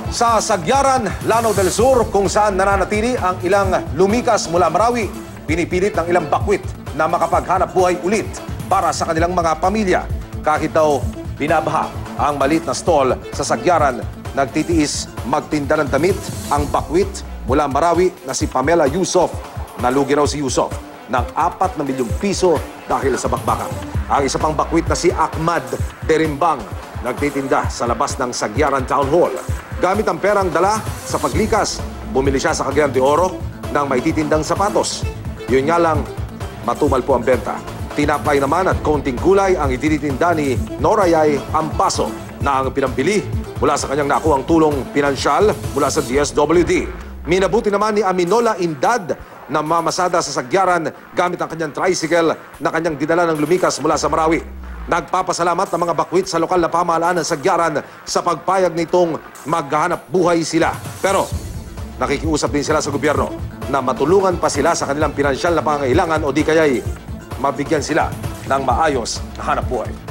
Sa Sagyaran, Lanao del Sur, kung saan nananatili ang ilang lumikas mula Marawi, pinipilit ng ilang bakwit na makapaghanap buhay ulit para sa kanilang mga pamilya. Kahit daw binabaha ang maliit na stall sa Sagyaran, nagtitiis magtinda ng damit ang bakwit mula Marawi na si Pamela Yusof. Nalugi raw si Yusof ng 4 na milyong piso dahil sa bakbakan. Ang isa pang bakwit na si Ahmad Derimbang nagtitinda sa labas ng Sagyaran Town Hall. Gamit ang perang dala sa paglikas, bumili siya sa Cagayan de Oro ng maititindang sapatos. Yun nga lang, matumal po ang benta. Tinapay naman at konting gulay ang itinitinda ni Norayay Ampaso na ang pinambili mula sa kanyang nakuhang tulong pinansyal mula sa DSWD. Minabuti naman ni Aminola Indad na mamasada sa Sagyaran gamit ang kanyang tricycle na kanyang dinala ng lumikas mula sa Marawi. Nagpapasalamat ng mga bakwit sa lokal na pamahalaan ng Sagyaran sa pagpayag nitong maghanap buhay sila. Pero nakikiusap din sila sa gobyerno na matulungan pa sila sa kanilang pinansyal na pangangailangan o di kaya'y mabigyan sila ng maayos na hanap buhay.